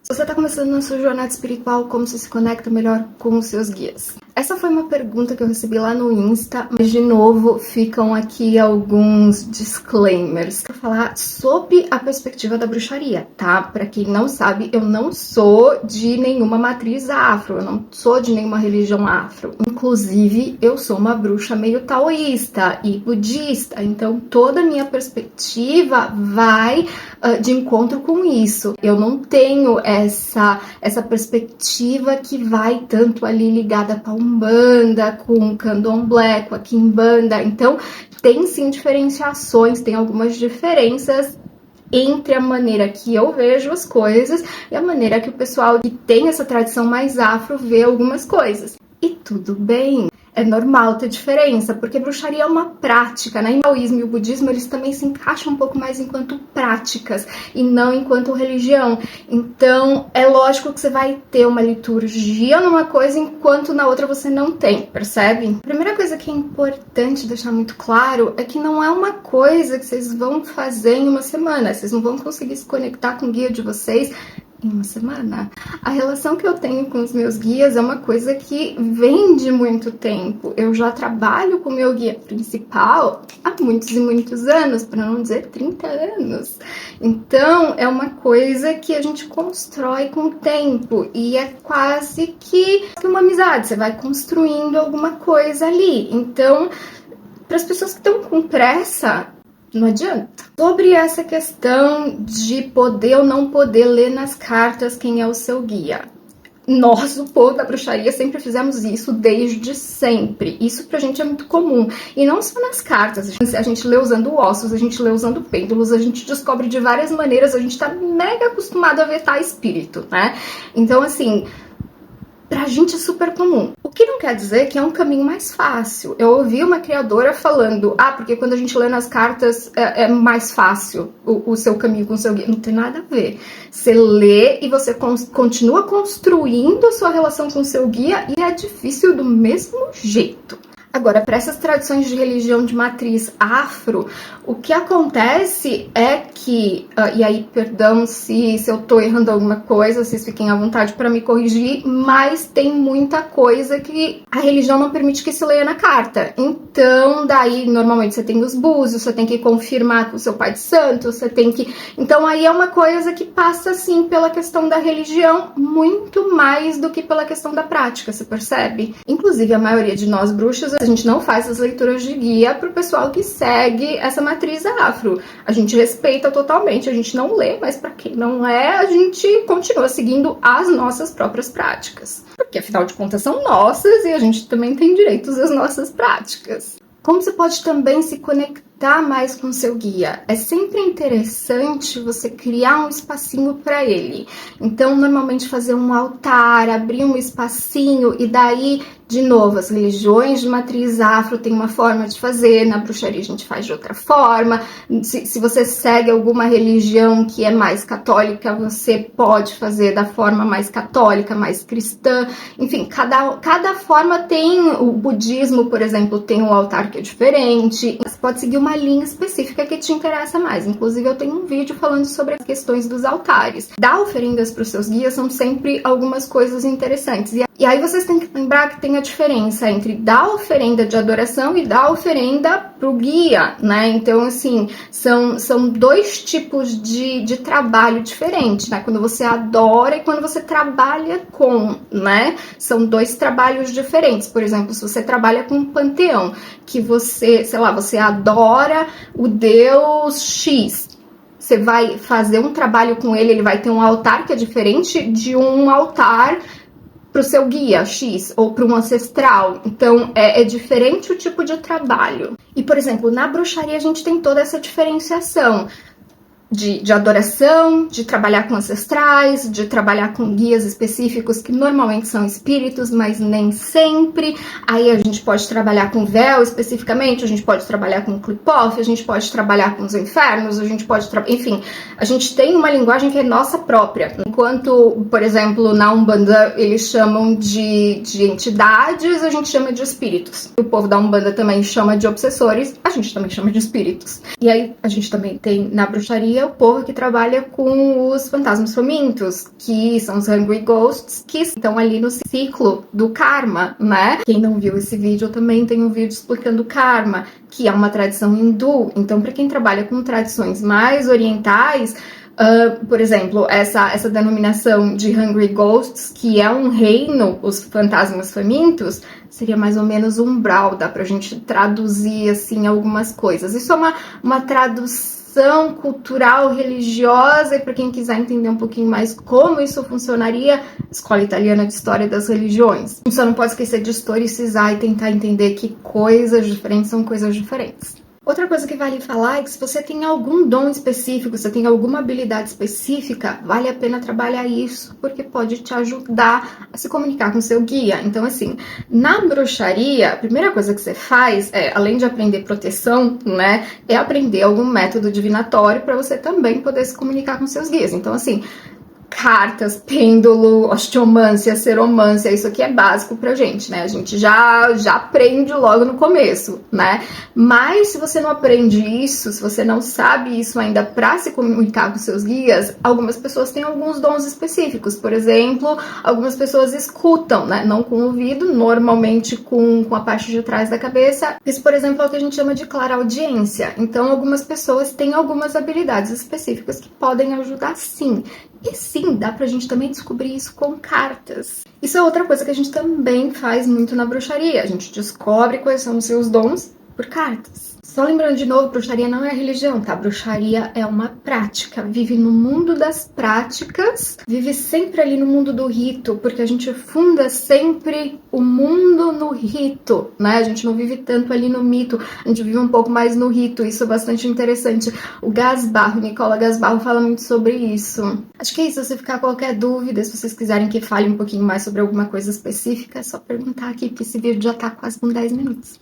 Se você está começando na sua jornada espiritual, como você se conecta melhor com os seus guias? Essa foi uma pergunta que eu recebi lá no Insta, mas de novo ficam aqui alguns disclaimers para falar sobre a perspectiva da bruxaria, tá? Para quem não sabe, eu não sou de nenhuma matriz afro, eu não sou de nenhuma religião afro. Inclusive, eu sou uma bruxa meio taoísta e budista, então toda a minha perspectiva vai de encontro com isso. Eu não tenho essa perspectiva que vai tanto ali ligada com a Umbanda, com o Candomblé, com a Quimbanda. Então, tem sim diferenciações, tem algumas diferenças entre a maneira que eu vejo as coisas e a maneira que o pessoal que tem essa tradição mais afro vê algumas coisas. E tudo bem. É normal ter diferença, porque bruxaria é uma prática, né? E o taoísmo e o budismo, eles também se encaixam um pouco mais enquanto práticas e não enquanto religião. Então, é lógico que você vai ter uma liturgia numa coisa, enquanto na outra você não tem, percebe? A primeira coisa que é importante deixar muito claro é que não é uma coisa que vocês vão fazer em uma semana. Vocês não vão conseguir se conectar com o guia de vocês em uma semana. A relação que eu tenho com os meus guias é uma coisa que vem de muito tempo. Eu já trabalho com o meu guia principal há muitos e muitos anos, para não dizer 30 anos. Então, é uma coisa que a gente constrói com o tempo e é quase que uma amizade. Você vai construindo alguma coisa ali. Então, para as pessoas que estão com pressa, não adianta. Sobre essa questão de poder ou não poder ler nas cartas quem é o seu guia. Nós, o povo da bruxaria, sempre fizemos isso desde sempre. Isso pra gente é muito comum. E não só nas cartas. A gente lê usando ossos, a gente lê usando pêndulos, a gente descobre de várias maneiras, a gente tá mega acostumado a vetar espírito, né? Então, assim, pra gente é super comum. O que não quer dizer que é um caminho mais fácil. Eu ouvi uma criadora falando, porque quando a gente lê nas cartas é mais fácil o seu caminho com o seu guia. Não tem nada a ver. Você lê e você continua construindo a sua relação com o seu guia e é difícil do mesmo jeito. Agora, para essas tradições de religião de matriz afro, o que acontece é que, e aí, perdão se eu tô errando alguma coisa, vocês fiquem à vontade para me corrigir, mas tem muita coisa que a religião não permite que se leia na carta. Então, daí, normalmente você tem os búzios, você tem que confirmar com o seu pai de santo, você tem que... Então, aí é uma coisa que passa, assim, pela questão da religião, muito mais do que pela questão da prática, você percebe? Inclusive, a maioria de nós bruxas, a gente não faz as leituras de guia pro pessoal que segue essa matriz afro. A gente respeita totalmente, a gente não lê, mas para quem não é, a gente continua seguindo as nossas próprias práticas. Porque afinal de contas são nossas e a gente também tem direitos às nossas práticas. Como você pode também se conectar mais com o seu guia? É sempre interessante você criar um espacinho para ele. Então, normalmente fazer um altar, abrir um espacinho e daí, de novo, as religiões de matriz afro têm uma forma de fazer, na bruxaria a gente faz de outra forma. Se você segue alguma religião que é mais católica, você pode fazer da forma mais católica, mais cristã. Enfim, cada forma tem. O budismo, por exemplo, tem um altar que é diferente. Você pode seguir uma linha específica que te interessa mais. Inclusive, eu tenho um vídeo falando sobre as questões dos altares. Dar oferendas para os seus guias são sempre algumas coisas interessantes. E aí vocês têm que lembrar que tem a diferença entre dar oferenda de adoração e dar oferenda pro guia, né? Então, assim, são dois tipos de trabalho diferentes, né? Quando você adora e quando você trabalha com, né? São dois trabalhos diferentes. Por exemplo, se você trabalha com um panteão, que você, sei lá, você adora o deus X, você vai fazer um trabalho com ele, ele vai ter um altar que é diferente de um altar para o seu guia X ou para um ancestral. Então, é diferente o tipo de trabalho. E, por exemplo, na bruxaria a gente tem toda essa diferenciação de adoração, de trabalhar com ancestrais, de trabalhar com guias específicos que normalmente são espíritos, mas nem sempre. Aí a gente pode trabalhar com véu especificamente, a gente pode trabalhar com clip-off, a gente pode trabalhar com os infernos, a gente pode... Enfim, a gente tem uma linguagem que é nossa própria. Enquanto, por exemplo, na Umbanda eles chamam de entidades, a gente chama de espíritos. O povo da Umbanda também chama de obsessores, a gente também chama de espíritos. E aí a gente também tem na bruxaria o povo que trabalha com os fantasmas famintos, que são os Hungry Ghosts, que estão ali no ciclo do karma, né? Quem não viu esse vídeo, eu também tenho um vídeo explicando o karma, que é uma tradição hindu. Então, para quem trabalha com tradições mais orientais, por exemplo, essa denominação de Hungry Ghosts, que é um reino, os fantasmas famintos, seria mais ou menos um umbral, dá pra gente traduzir, assim, algumas coisas. Isso é uma tradução cultural, religiosa, e para quem quiser entender um pouquinho mais como isso funcionaria, Escola Italiana de História das Religiões. A gente só não pode esquecer de historicizar e tentar entender que coisas diferentes são coisas diferentes. Outra coisa que vale falar é que se você tem algum dom específico, se você tem alguma habilidade específica, vale a pena trabalhar isso, porque pode te ajudar a se comunicar com seu guia. Então, assim, na bruxaria, a primeira coisa que você faz é, além de aprender proteção, né, é aprender algum método divinatório para você também poder se comunicar com seus guias. Então, assim, cartas, pêndulo, osteomância, seromância, isso aqui é básico pra gente, né? A gente já aprende logo no começo, né? Mas se você não aprende isso, se você não sabe isso ainda pra se comunicar com seus guias, algumas pessoas têm alguns dons específicos. Por exemplo, algumas pessoas escutam, né? Não com o ouvido, normalmente com a parte de trás da cabeça. Isso, por exemplo, é o que a gente chama de clareaudiência. Então, algumas pessoas têm algumas habilidades específicas que podem ajudar sim. E sim, dá pra gente também descobrir isso com cartas. Isso é outra coisa que a gente também faz muito na bruxaria. A gente descobre quais são os seus dons por cartas. Só lembrando de novo, bruxaria não é religião, tá? Bruxaria é uma prática. Vive no mundo das práticas, vive sempre ali no mundo do rito, porque a gente funda sempre o mundo no rito, né? A gente não vive tanto ali no mito, a gente vive um pouco mais no rito. Isso é bastante interessante. O Gasbarro, Nicola Gasbarro, fala muito sobre isso. Acho que é isso. Se ficar qualquer dúvida, se vocês quiserem que fale um pouquinho mais sobre alguma coisa específica, é só perguntar aqui, porque esse vídeo já tá quase com 10 minutos.